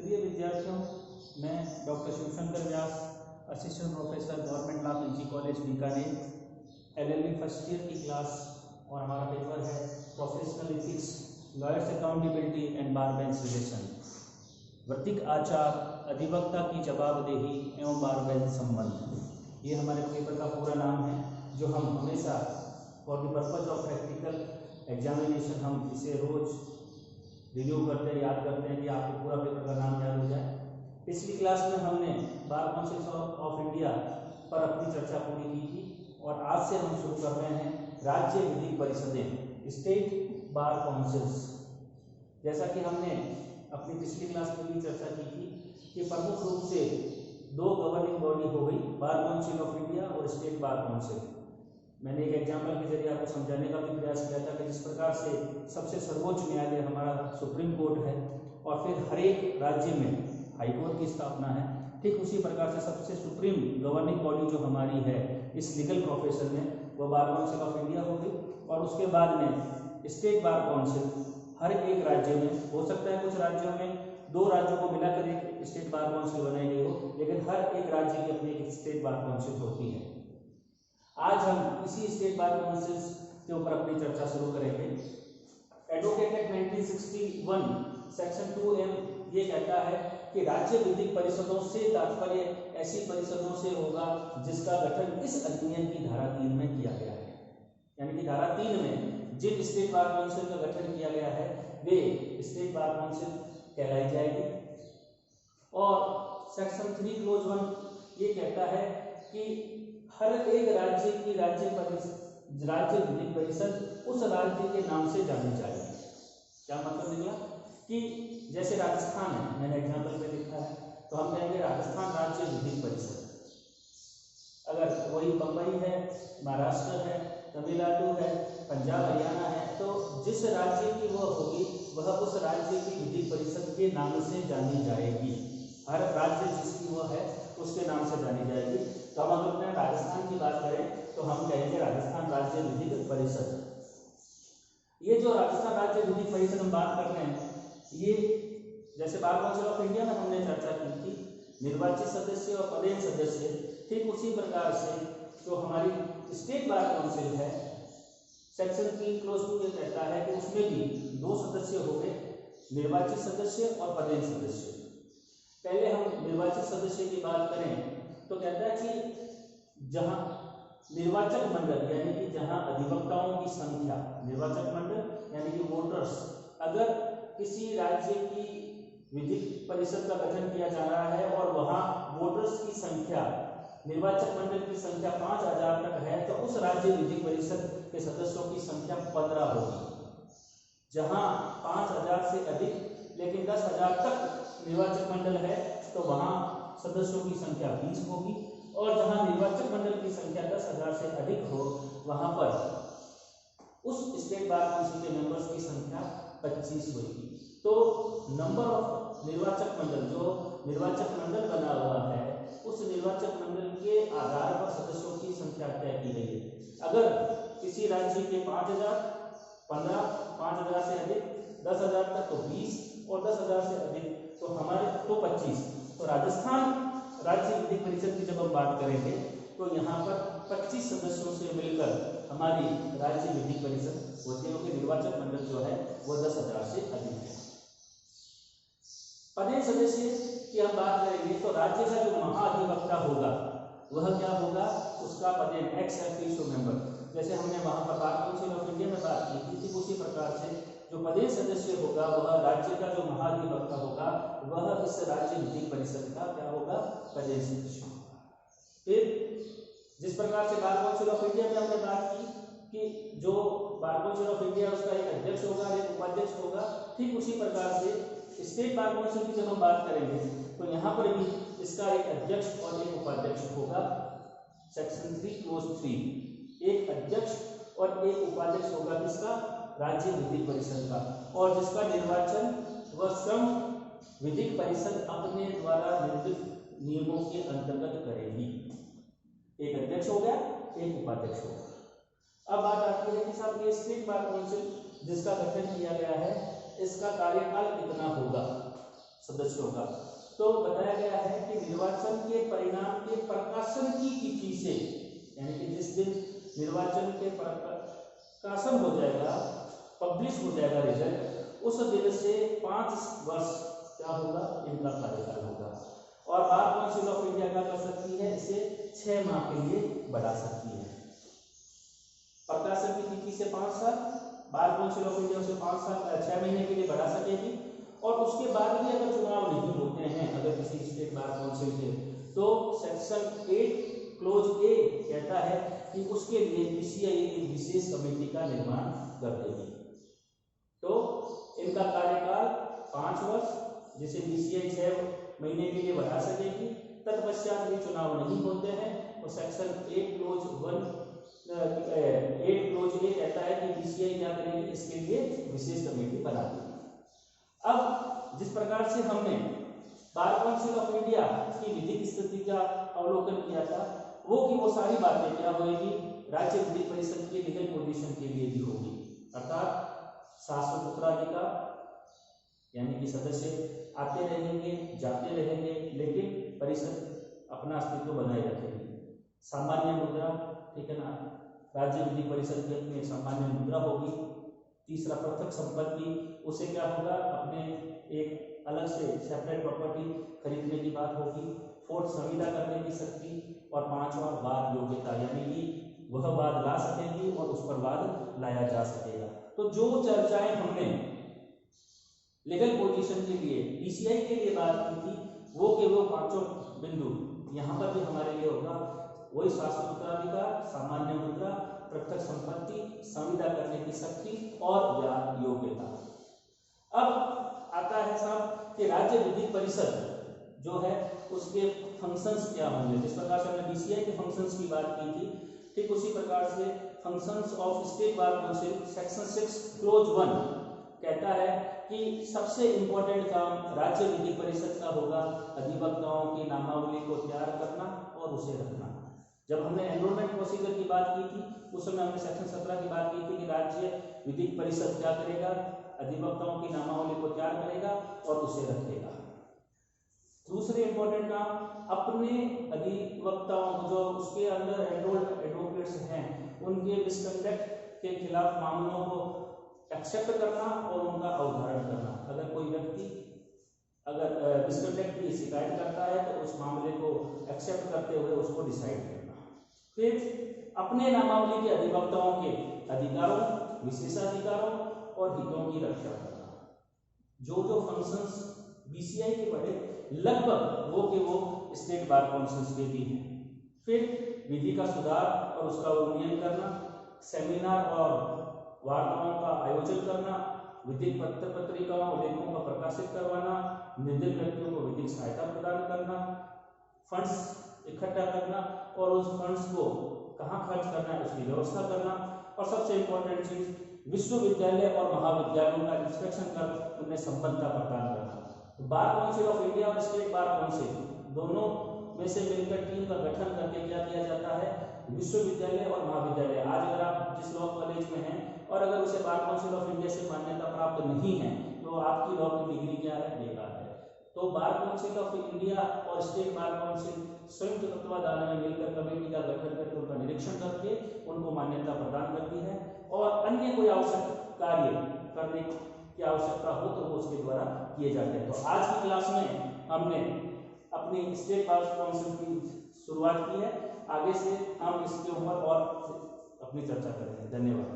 प्रिय विद्यार्थियों, मैं doctor Shivshankar Vyas, assistant professor government law PG college Bikaner, LLB first year की क्लास और हमारा पेपर है professional ethics, lawyers accountability and bar bench relation, वृत्तिक आचार, अधिवक्ता की जवाबदेही एवं बार बेंच संबंध। ये हमारे पेपर का पूरा नाम है, जो हम हमेशा for the purpose of practical examination हम इसे रोज रिव्यू करते हैं, याद करते हैं कि आपको पूरा पेपर का नाम याद हो जाए। पिछली क्लास में हमने बार काउंसिल ऑफ इंडिया पर अपनी चर्चा पूरी की थी और आज से हम शुरू कर रहे हैं राज्य विधिक परिषदें, स्टेट बार काउंसिल्स। जैसा कि हमने अपनी पिछली क्लास में भी चर्चा की थी कि प्रमुख रूप से दो गवर्निंग बॉडी हो गई, बार काउंसिल ऑफ इंडिया और स्टेट बार काउंसिल। मैंने एक एग्जाम्पल के जरिए आपको समझाने का भी प्रयास किया था कि जिस प्रकार से सबसे सर्वोच्च न्यायालय हमारा सुप्रीम कोर्ट है और फिर हर एक राज्य में हाई कोर्ट की स्थापना है, ठीक उसी प्रकार से सबसे सुप्रीम गवर्निंग बॉडी जो हमारी है इस लीगल प्रोफेशन में, वो बार काउंसिल ऑफ इंडिया हो गई। और उसके बाद में स्टेट बार काउंसिल हर एक राज्य में हो सकता है, कुछ राज्यों में दो राज्यों को मिलाकर एक स्टेट बार काउंसिल बनाई गई हो, लेकिन हर एक राज्य की अपनी एक स्टेट बार काउंसिल होती है। आज हम इसी स्टेट बार काउंसिल के ऊपर अपनी चर्चा शुरू करेंगे। एडवोकेट एक्ट 1961 सेक्शन 2M ये कहता है कि राज्य विधिक परिषदों से तात्पर्य ऐसी परिषदों से होगा जिसका गठन इस अधिनियम की धारा 3 में किया गया है। यानी कि धारा 3 में जिन स्टेट बार काउंसिल का गठन किया गया है वे स्टेट बार काउंसिल कहलाई जाएगी। और सेक्शन 3 क्लोज 1 ये कहता है कि हर एक राज्य की राज्य विधिक परिषद उस राज्य के नाम से जानी जाएगी। क्या मतलब निकला कि जैसे राजस्थान है, मैंने एग्जाम्पल में लिखा है, तो हम कहेंगे राजस्थान राज्य विधिक परिषद। अगर वही बम्बई है, महाराष्ट्र है, तमिलनाडु है, पंजाब हरियाणा है, तो जिस राज्य की वह होगी वह उस राज्य की विधिक परिषद के नाम से जानी जाएगी। हर राज्य जिसकी वह है उसके नाम से जानी जाएगी। तो हम अगर अपने राजस्थान की बात करें तो हम कहेंगे राजस्थान राज्य विधिक परिषद। ये जो राजस्थान राज्य विधिक परिषद हम बात कर रहे हैं, ये जैसे बार काउंसिल ऑफ इंडिया में हमने चर्चा की थी निर्वाचित सदस्य और पदेन सदस्य, ठीक उसी प्रकार से जो हमारी स्टेट बार काउंसिल है सेक्शन 3 क्लोज 2 ये कहता है कि उसमें भी दो सदस्य हो गए, निर्वाचित सदस्य और पदेन सदस्य। पहले हम निर्वाचित सदस्य की बात करें तो कहता है कि जहां निर्वाचक मंडल यानी कि जहां अधिवक्ताओं की संख्या, निर्वाचक मंडल यानी कि वोटर्स, अगर किसी राज्य की विधिक परिषद का गठन किया जा रहा है और वहां वोटर्स की संख्या, निर्वाचक मंडल की संख्या 5000 तक है, तो उस राज्य विधिक परिषद के सदस्यों की संख्या 15 होगी। जहां 5000 से अधिक लेकिन 10,000 तक निर्वाचक मंडल है तो वहां सदस्यों की संख्या 20 होगी, और जहां निर्वाचक मंडल की संख्या 10,000 से अधिक हो वहां पर उस स्टेट बार काउंसिल के मेंबर्स की संख्या 25 होगी। तो नंबर ऑफ निर्वाचक मंडल, जो निर्वाचक मंडल बना हुआ है, उस निर्वाचक मंडल के आधार पर सदस्यों की संख्या तय की गई है। अगर किसी राज्य के 5,000, 15, 5,000 से अधिक, 10,000 तक तो 20 और 10,000 से अधिक तो हमारे तो 25। तो राजस्थान राज्य विधिक परिषद की जब हम बात करेंगे तो यहाँ पर 25 सदस्यों से मिलकर हमारी राज्य विधिक परिषद होती है, क्योंकि निर्वाचक मंडल जो है वो 10,000 से अधिक है। पदेन सदस्य की हम बात करेंगे तो राज्य का जो महाधिवक्ता होगा वह क्या होगा, उसका पदेन एक्स ऑफिशियो मेंबर। जैसे हमने वहां पर बार काउंसिल ऑफ इंडिया में बात की थी, ठीक उसी प्रकार से जो पदेन सदस्य होगा वह राज्य का जो महाधिवक्ता होगा वह इस राज्य विधिक परिषद का क्या होगा, पदेन सदस्य होगा। फिर जिस प्रकार से बार काउंसिल ऑफ इंडिया में हमने बात की कि जो बार काउंसिल ऑफ इंडिया उसका एक अध्यक्ष होगा और एक उपाध्यक्ष होगा, ठीक उसी प्रकार से स्टेट बार काउंसिल की जब हम बात करेंगे तो यहाँ पर भी इसका एक अध्यक्ष और एक उपाध्यक्ष होगा। सेक्शन 3 क्लोज 3 एक अध्यक्ष और एक उपाध्यक्ष होगा किसका, राज्य विधिक परिषद का, और जिसका निर्वाचन वह स्वयं विधिक परिषद अपने द्वारा निर्दिष्ट नियमों के अंतर्गत करेगी। एक अध्यक्ष हो गया, एक उपाध्यक्ष हो गया। अब बात आती है कि साहब ये स्टेट बार काउंसिल जिसका गठन किया गया है इसका कार्यकाल कितना होगा। सदस्यों का। तो बताया गया है कि निर्वाचन के परिणाम के प्रकाशन की तिथि से, यानी कि जिस दिन निर्वाचन के प्रकाशन हो जाएगा, पब्लिश हो जाएगा रिजल्ट, उस दिन से 5 वर्ष क्या होगा, इनका कार्यकाल होगा। और बार काउंसिल ऑफ इंडिया क्या कर सकती है, इसे 6 माह के लिए बढ़ा सकती है। प्रकाशन की तिथि से 5 साल, बार काउंसिल ऑफ इंडिया उसे 5 साल 6 महीने के लिए बढ़ा सकेगी। और उसके बाद भी अगर चुनाव नहीं होते हैं अगर किसी स्टेट बार काउंसिल के, तो सेक्शन 8 क्लोज ए कहता है कि उसके लिए बीसीआई एक विशेष कमेटी का निर्माण कर देगी। तो इनका कार्यकाल 5 वर्ष, जिसे बीसीआई 6 महीने के लिए बढ़ा सकेगी। तत्पश्चात भी चुनाव नहीं होते हैं तो सेक्शन 8 क्लोज ए कहता है कि बीसीआई क्या करेगी, इसके लिए विशेष कमेटी बना देगी। अब जिस प्रकार से हमने बार काउंसिल ऑफ इंडिया की विधिक स्थिति का अवलोकन किया था, वो सारी बातें क्या होगी, राज्य विधिक परिषद के लीगल पोजीशन के लिए भी होगी। अर्थात शाश्वत उत्तराधिकार, यानी कि सदस्य आते रहेंगे जाते रहेंगे लेकिन परिषद अपना अस्तित्व बनाए रखेगी। सामान्य मुद्रा, ठीक है ना, राज्य विधिक परिषद की अपनी सामान्य मुद्रा होगी। तीसरा, पृथक संपत्ति, उसे क्या होगा, अपने एक अलग से सेपरेट प्रॉपर्टी खरीदने की बात होगी। फोर्थ, संविदा करने की शक्ति। और 5वां, वाद योग्यता, यानी कि वह वाद ला सकेगी और उस पर वाद लाया जा सकेगा। तो जो चर्चाएं हमने लीगल पोजीशन के लिए बीसीआई के लिए बात की थी, वो के वो 5 बिंदु यहाँ पर भी हमारे लिए होगा। वही शाश्वत उत्तराधिकार, सामान्य मुद्रा, पृथक संपत्ति, संविदा करने की शक्ति और या योग्यता। अब आता है साहब कि राज्य विधिक परिषद जो है उसके फंक्शंस क्या होंगे। जिस प्रकार से हमने बीसीआई के फंक्शंस की बात की थी, ठीक उसी प्रकार से functions of state bar council section 6 close 1 कहता है कि सबसे इंपॉर्टेंट काम राज्य विधिक परिषद का होगा अधिवक्ताओं की नामावली को तैयार करना और उसे रखना। जब हमने एनरोलमेंट प्रोसीजर की बात की थी उस समय हमने सेक्शन 17 की बात की थी कि राज्य विधिक परिषद क्या करेगा, अधिवक्ताओं की नामावली को तैयार करेगा और उसे रखेगा। दूसरे इंपॉर्टेंट काम, अपने अधिवक्ताओं को जो उसके अंदर एनरोल्ड एडवोकेट्स हैं उनके मिसकंडक्ट के खिलाफ मामलों को एक्सेप्ट करना और उनका अवधारण करना। अगर कोई व्यक्ति अगर मिसकंडक्ट की शिकायत करता है तो उस मामले को एक्सेप्ट करते हुए उसको डिसाइड करना। फिर अपने नामावली के अधिवक्ताओं के अधिकारों, विशेषाधिकारों और हितों की रक्षा करना। जो फंक्शंस बीसीआई के बड़े लगभग वो स्टेट बार काउंसिल के भी हैं। फिर विधि का सुधार और उसका उन्नयन करना, सेमिनार और वार्ताओं का आयोजन करना, विधिक पत्र पत्रिकाओं लेखों का प्रकाशित करवाना, निर्धन व्यक्तियों को विधिक सहायता प्रदान करना, फंड्स इकट्ठा करना और उस फंड्स को कहाँ खर्च करना है उसकी व्यवस्था करना। और सबसे इंपॉर्टेंट चीज, विश्वविद्यालय और महाविद्यालयों का इंस्पेक्शन कर उन्हें संबद्धता प्रदान करना। तो बार काउंसिल ऑफ इंडिया और स्टेट बार काउंसिल दोनों में से मिलकर टीम का गठन करके क्या किया जाता है, विश्वविद्यालय और महाविद्यालय। आज अगर आप जिस लॉ कॉलेज में हैं और अगर उसे बार काउंसिल ऑफ इंडिया से मान्यता प्राप्त नहीं है तो आपकी लॉ की डिग्री क्या है, बेकार है। तो बार काउंसिल ऑफ इंडिया और स्टेट बार काउंसिल संयुक्त तत्वाधान में मिलकर कमेटी का गठन करके उनका निरीक्षण करके उनको मान्यता प्रदान करती है और अन्य कोई आवश्यक कार्य करने की आवश्यकता हो तो वो उसके द्वारा किए जाते हैं। तो आज की क्लास में हमने अपनी स्टेट बार काउंसिल की शुरुआत की है। आगे से हम इसके ऊपर और अपनी चर्चा करेंगे। धन्यवाद।